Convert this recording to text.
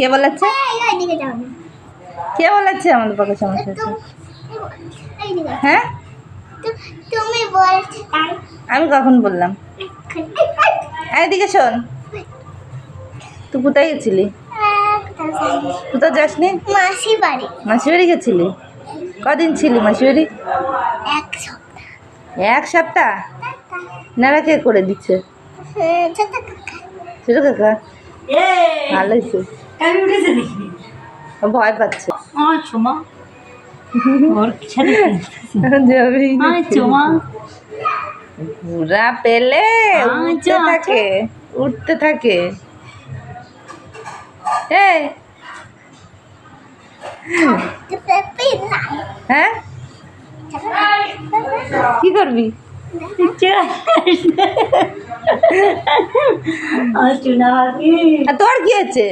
কে বলেছে? কে বলেছে আমাদের পক্ষে সমস্যা হচ্ছে? হ্যাঁ, আমি কখন বললাম? এদিকে শোন, তুই কোথায় গেছিলি? কোথাও যাসনি? মাসি বাড়ি। মাসি বাড়ি গেছিলি? কদিন ছিলি মাসি বাড়ি? এক সপ্তাহ। নারা কে করে দিচ্ছে? ছোট কাকা। ভালো হয়েছে, ভয় পাচ্ছে। ঘুরা পেলে উঠতে থাকে, উঠতে থাকে। হ্যাঁ, কি করবি? তোর কি হচ্ছে?